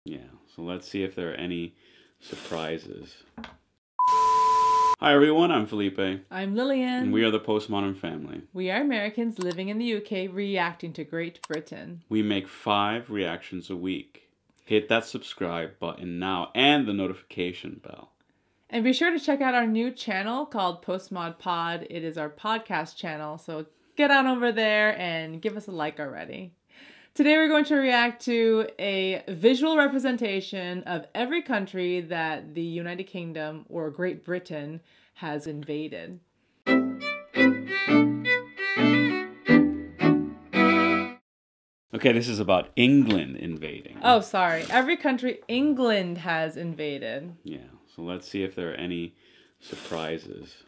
Yeah, so let's see if there are any surprises. Hi everyone, I'm Felipe. I'm Lillian. And we are the Postmodern family. We are Americans living in the UK reacting to Great Britain. We make 5 reactions a week. Hit that subscribe button now and the notification bell. And be sure to check out our new channel called Postmod Pod. It is our podcast channel, so get on over there and give us a like already. Today we're going to react to a visual representation of every country that the United Kingdom or Great Britain has invaded. Okay, this is about England invading. Oh, sorry. Every country England has invaded. Yeah, so let's see if there are any surprises.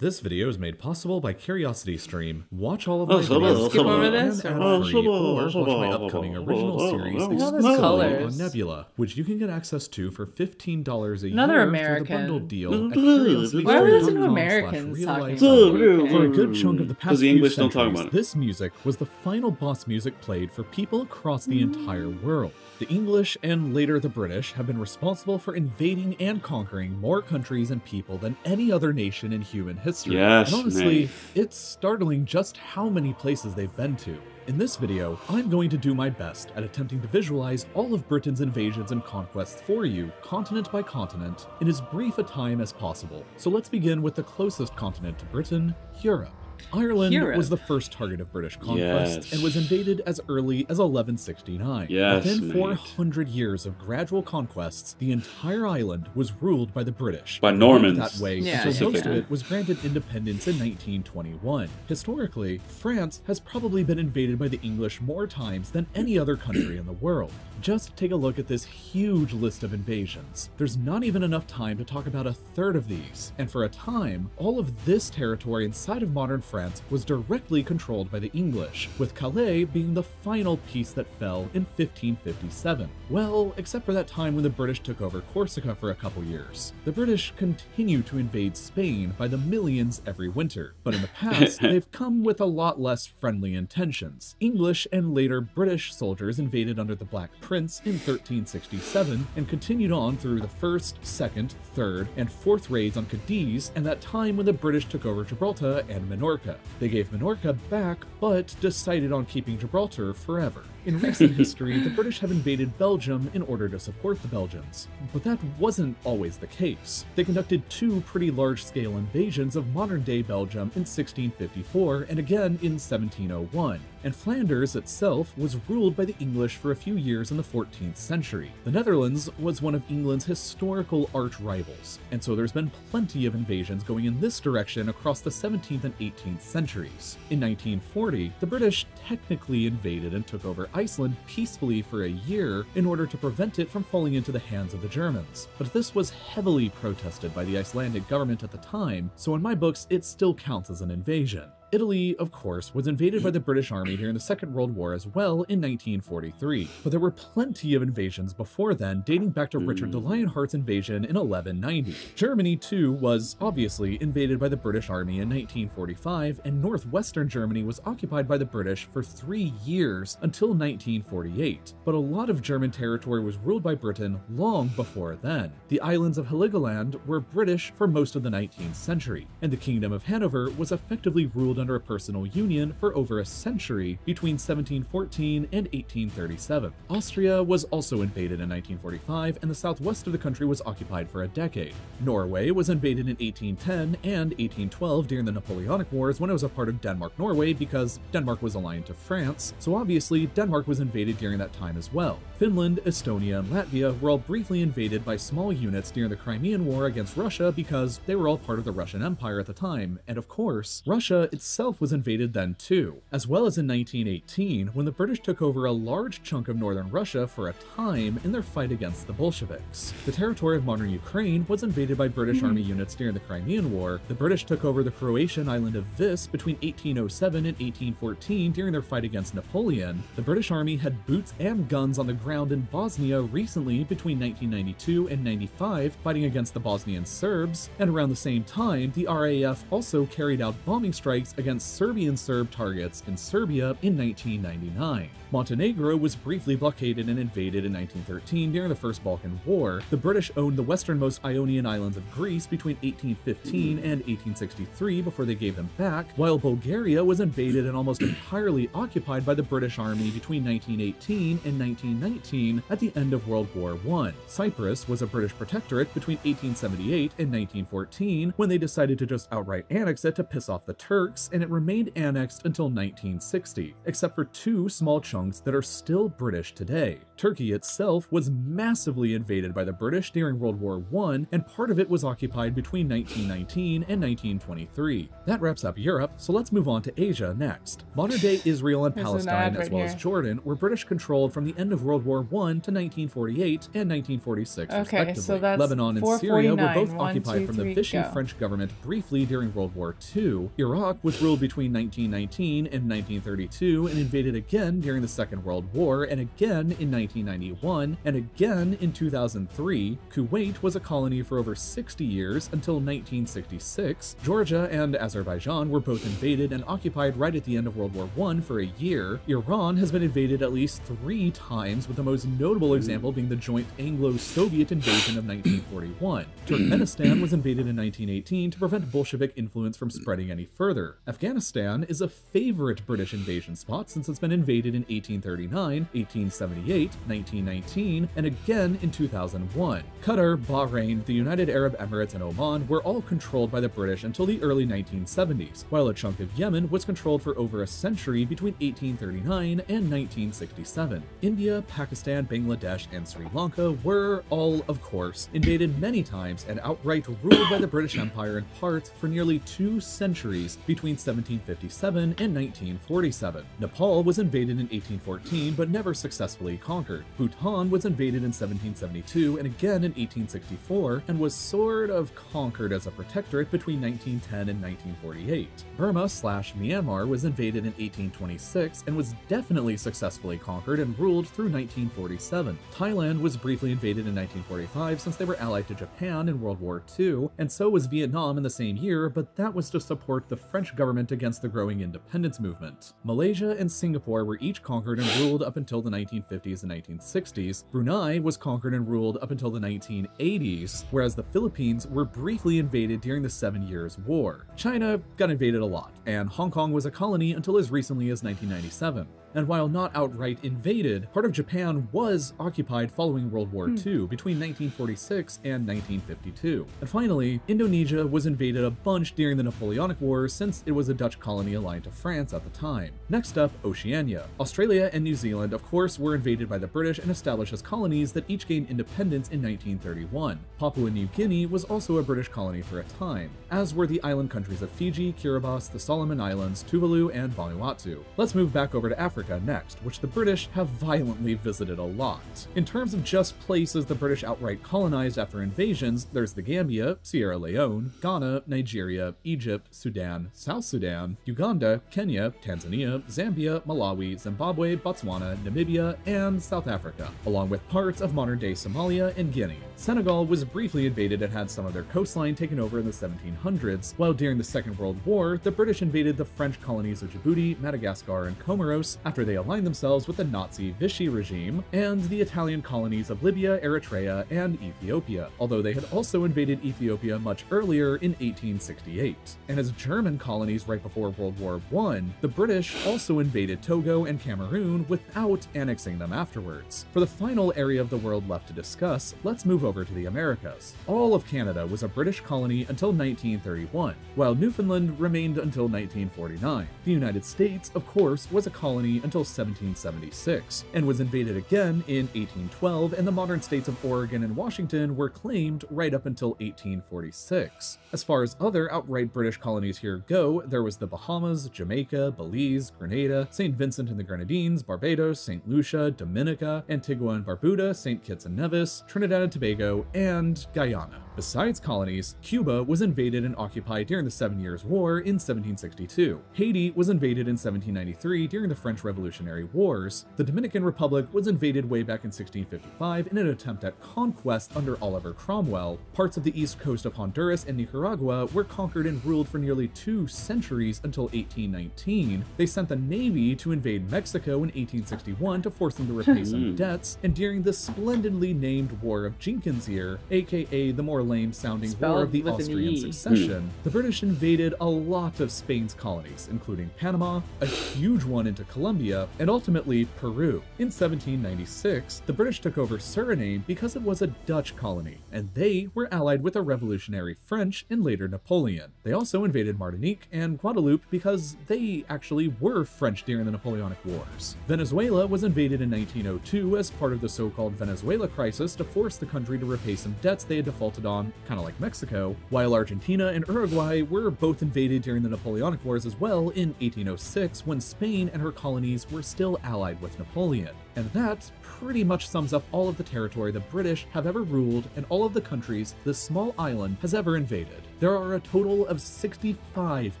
This video is made possible by CuriosityStream. Watch all of my videos skip over this, and ad-free, or watch my upcoming original series exclusively on Nebula, which you can get access to for $15 a year Another through American. the bundle deal at CuriosityStream.com/real-life. Why are we listening to Americans talking For a good chunk of the past the few English don't talk centuries, about it. this music was the final boss music played for people across the entire world. The English and later the British have been responsible for invading and conquering more countries and people than any other nation in human history. Yes, and honestly, mate. it's startling just how many places they've been to. In this video, I'm going to do my best at attempting to visualize all of Britain's invasions and conquests for you, continent by continent, in as brief a time as possible. So let's begin with the closest continent to Britain, Europe. Ireland was the first target of British conquest and was invaded as early as 1169. Within 400 years of gradual conquests, the entire island was ruled by the British. By Normans. That way, so most of it was granted independence in 1921. Historically, France has probably been invaded by the English more times than any other country in the world. Just take a look at this huge list of invasions. There's not even enough time to talk about a third of these, and for a time, all of this territory inside of modern France was directly controlled by the English, with Calais being the final piece that fell in 1557. Well, except for that time when the British took over Corsica for a couple years. The British continue to invade Spain by the millions every winter, but in the past, they've come with a lot less friendly intentions. English and later British soldiers invaded under the Black Prince in 1367 and continued on through the first, second, third, and fourth raids on Cadiz, and that time when the British took over Gibraltar and Minorca. They gave Minorca back, but decided on keeping Gibraltar forever. In recent history, the British have invaded Belgium in order to support the Belgians, but that wasn't always the case. They conducted 2 pretty large-scale invasions of modern-day Belgium in 1654 and again in 1701, and Flanders itself was ruled by the English for a few years in the 14th century. The Netherlands was one of England's historical arch-rivals, and so there's been plenty of invasions going in this direction across the 17th and 18th centuries. In 1940, the British technically invaded and took over Iceland peacefully for a year in order to prevent it from falling into the hands of the Germans. But this was heavily protested by the Icelandic government at the time, so in my books it still counts as an invasion. Italy, of course, was invaded by the British Army during the Second World War as well in 1943, but there were plenty of invasions before then, dating back to Richard the Lionheart's invasion in 1190. Germany, too, was obviously invaded by the British Army in 1945, and northwestern Germany was occupied by the British for 3 years until 1948. But a lot of German territory was ruled by Britain long before then. The islands of Heligoland were British for most of the 19th century, and the Kingdom of Hanover was effectively ruled under a personal union for over a century between 1714 and 1837. Austria was also invaded in 1945, and the southwest of the country was occupied for a decade. Norway was invaded in 1810 and 1812 during the Napoleonic Wars when it was a part of Denmark-Norway because Denmark was aligned to France, so obviously Denmark was invaded during that time as well. Finland, Estonia, and Latvia were all briefly invaded by small units during the Crimean War against Russia because they were all part of the Russian Empire at the time, and of course, Russia itself was invaded then too, as well as in 1918 when the British took over a large chunk of northern Russia for a time in their fight against the Bolsheviks. The territory of modern Ukraine was invaded by British Army units during the Crimean War. The British took over the Croatian island of Vis between 1807 and 1814 during their fight against Napoleon. The British Army had boots and guns on the ground in Bosnia recently between 1992 and 95 fighting against the Bosnian Serbs, and around the same time the RAF also carried out bombing strikes against Serbian Serb targets in Serbia in 1999. Montenegro was briefly blockaded and invaded in 1913 during the First Balkan War. The British owned the westernmost Ionian islands of Greece between 1815 and 1863 before they gave them back, while Bulgaria was invaded and almost entirely occupied by the British Army between 1918 and 1919 at the end of World War I. Cyprus was a British protectorate between 1878 and 1914 when they decided to just outright annex it to piss off the Turks, and it remained annexed until 1960, except for two small chunks that are still British today. Turkey itself was massively invaded by the British during World War I, and part of it was occupied between 1919 and 1923. That wraps up Europe, so let's move on to Asia next. Modern-day Israel and Palestine, as well as Jordan, were British controlled from the end of World War I to 1948 and 1946, respectively. So that's Lebanon and Syria were both occupied from the Vichy go. French government briefly during World War II. Iraq was ruled between 1919 and 1932 and invaded again during the Second World War, and again in 1991, and again in 2003. Kuwait was a colony for over 60 years until 1966. Georgia and Azerbaijan were both invaded and occupied right at the end of World War I for a year. Iran has been invaded at least 3 times, with the most notable example being the joint Anglo-Soviet invasion of 1941. Turkmenistan was invaded in 1918 to prevent Bolshevik influence from spreading any further. Afghanistan is a favorite British invasion spot since it's been invaded in 1839, 1878, 1919, and again in 2001. Qatar, Bahrain, the United Arab Emirates, and Oman were all controlled by the British until the early 1970s, while a chunk of Yemen was controlled for over a century between 1839 and 1967. India, Pakistan, Bangladesh, and Sri Lanka were all, of course, invaded many times and outright ruled by the British Empire in parts for nearly 2 centuries between 1757 and 1947. Nepal was invaded in 1814 but never successfully conquered. Bhutan was invaded in 1772 and again in 1864 and was sort of conquered as a protectorate between 1910 and 1948. Burma/Myanmar was invaded in 1826 and was definitely successfully conquered and ruled through 1947. Thailand was briefly invaded in 1945 since they were allied to Japan in World War II, and so was Vietnam in the same year, but that was to support the French government against the growing independence movement. Malaysia and Singapore were each conquered and ruled up until the 1950s and 1960s. Brunei was conquered and ruled up until the 1980s, whereas the Philippines were briefly invaded during the 7 Years' War. China got invaded a lot, and Hong Kong was a colony until as recently as 1997. And while not outright invaded, part of Japan was occupied following World War II between 1946 and 1952. And finally, Indonesia was invaded a bunch during the Napoleonic Wars since it was a Dutch colony aligned to France at the time. Next up, Oceania. Australia and New Zealand, of course, were invaded by the British and established as colonies that each gained independence in 1931. Papua New Guinea was also a British colony for a time, as were the island countries of Fiji, Kiribati, the Solomon Islands, Tuvalu, and Vanuatu. Let's move back over to Africa next, which the British have violently visited a lot. In terms of just places the British outright colonized after invasions, there's the Gambia, Sierra Leone, Ghana, Nigeria, Egypt, Sudan, South Sudan, Uganda, Kenya, Tanzania, Zambia, Malawi, Zimbabwe, Botswana, Namibia, and South Africa, along with parts of modern-day Somalia and Guinea. Senegal was briefly invaded and had some of their coastline taken over in the 1700s, while during the Second World War, the British invaded the French colonies of Djibouti, Madagascar, and Comoros after they aligned themselves with the Nazi Vichy regime, and the Italian colonies of Libya, Eritrea, and Ethiopia, although they had also invaded Ethiopia much earlier in 1868. And as German colonies right before World War I, the British also invaded Togo and Cameroon without annexing them afterwards. For the final area of the world left to discuss, let's move over to the Americas. All of Canada was a British colony until 1931, while Newfoundland remained until 1949. The United States, of course, was a colony until 1776, and was invaded again in 1812, and the modern states of Oregon and Washington were claimed right up until 1846. As far as other outright British colonies here go, there was the Bahamas, Jamaica, Belize, Grenada, St. Vincent and the Grenadines, Barbados, St. Lucia, Dominica, Antigua and Barbuda, St. Kitts and Nevis, Trinidad and Tobago, and Guyana. Besides colonies, Cuba was invaded and occupied during the 7 Years' War in 1762. Haiti was invaded in 1793 during the French Revolutionary Wars. The Dominican Republic was invaded way back in 1655 in an attempt at conquest under Oliver Cromwell. Parts of the east coast of Honduras and Nicaragua were conquered and ruled for nearly 2 centuries until 1819. They sent the Navy to invade Mexico in 1861 to force them to repay some debts, and during the splendidly named War of Jenkins Year, aka the more lame-sounding War of the Austrian Succession, the British invaded a lot of Spain's colonies, including Panama, a huge one into Colombia, and ultimately Peru. In 1796, the British took over Suriname because it was a Dutch colony, and they were allied with the revolutionary French and later Napoleon. They also invaded Martinique and Guadeloupe because they actually were French during the Napoleonic Wars. Venezuela was invaded in 1902 as part of the so-called Venezuela crisis to force the country to repay some debts they had defaulted on, kind of like Mexico, while Argentina and Uruguay were both invaded during the Napoleonic Wars as well in 1806 when Spain and her colonies were still allied with Napoleon. And that pretty much sums up all of the territory the British have ever ruled and all of the countries this small island has ever invaded. There are a total of 65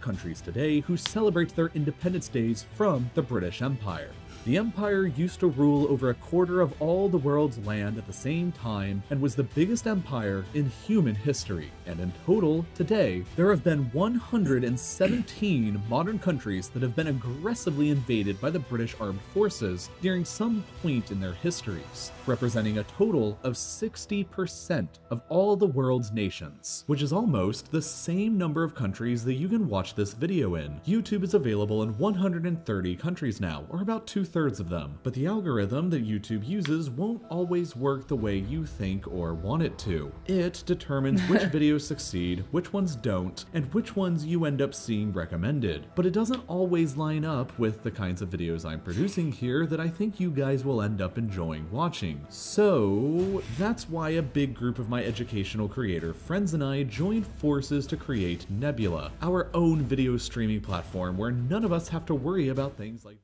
countries today who celebrate their independence days from the British Empire. The Empire used to rule over a quarter of all the world's land at the same time and was the biggest empire in human history. And in total, today, there have been 117 modern countries that have been aggressively invaded by the British armed forces during some point in their histories, representing a total of 60% of all the world's nations, which is almost the same number of countries that you can watch this video in. YouTube is available in 130 countries now, or about 2/3 of them, but the algorithm that YouTube uses won't always work the way you think or want it to. It determines which videos succeed, which ones don't, and which ones you end up seeing recommended. But it doesn't always line up with the kinds of videos I'm producing here that I think you guys will end up enjoying watching. So that's why a big group of my educational creator friends and I joined forces to create Nebula, our own video streaming platform where none of us have to worry about things like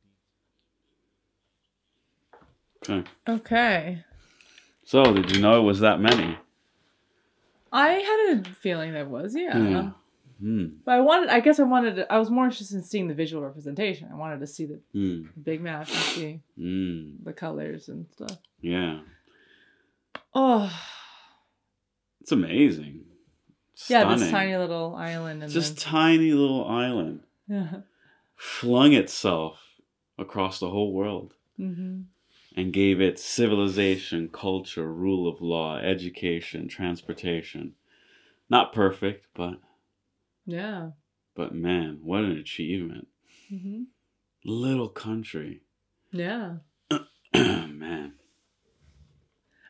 Okay. So, did you know it was that many? I had a feeling there was, yeah. Mm. But I was more interested in seeing the visual representation. I wanted to see the big map and see the colors and stuff. Yeah. Oh. It's amazing. Yeah, Stunning. this tiny little island. And Just tiny little island. Yeah. Flung itself across the whole world. Mm-hmm. And gave it civilization, culture, rule of law, education, transportation. Not perfect, but... Yeah. But man, what an achievement. Mm-hmm. Little country. Yeah. Man.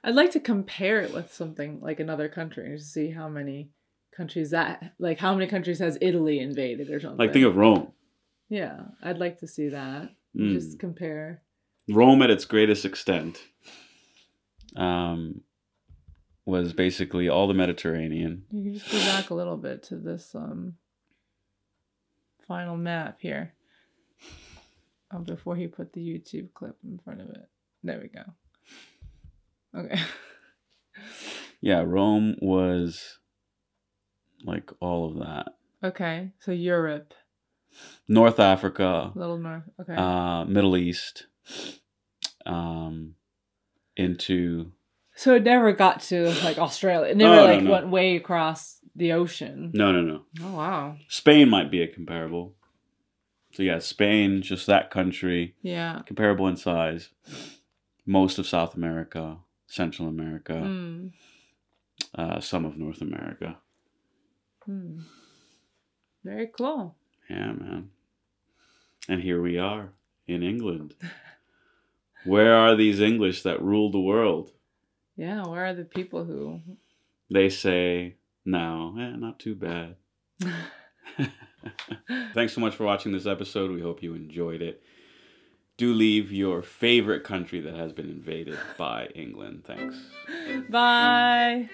I'd like to compare it with something like another country and see how many countries how many countries has Italy invaded or something. Like, think of Rome. Yeah, I'd like to see that. Just compare. Rome at its greatest extent was basically all the Mediterranean. You can just go back a little bit to this final map here. Oh, before he put the YouTube clip in front of it. There we go. Okay. Yeah, Rome was like all of that. Okay, so Europe. North Africa. Little north. Okay. Middle East. Into... So it never got to like Australia. It never went way across the ocean. No. Oh wow. Spain might be a comparable. So yeah, Spain, just that country. Yeah. Comparable in size. Most of South America, Central America, some of North America. Very cool. Yeah, man. And here we are in England. Where are these English that rule the world? Yeah, where are the people who... They say, no, not too bad. Thanks so much for watching this episode. We hope you enjoyed it. Do leave your favorite country that has been invaded by England. Thanks. Bye.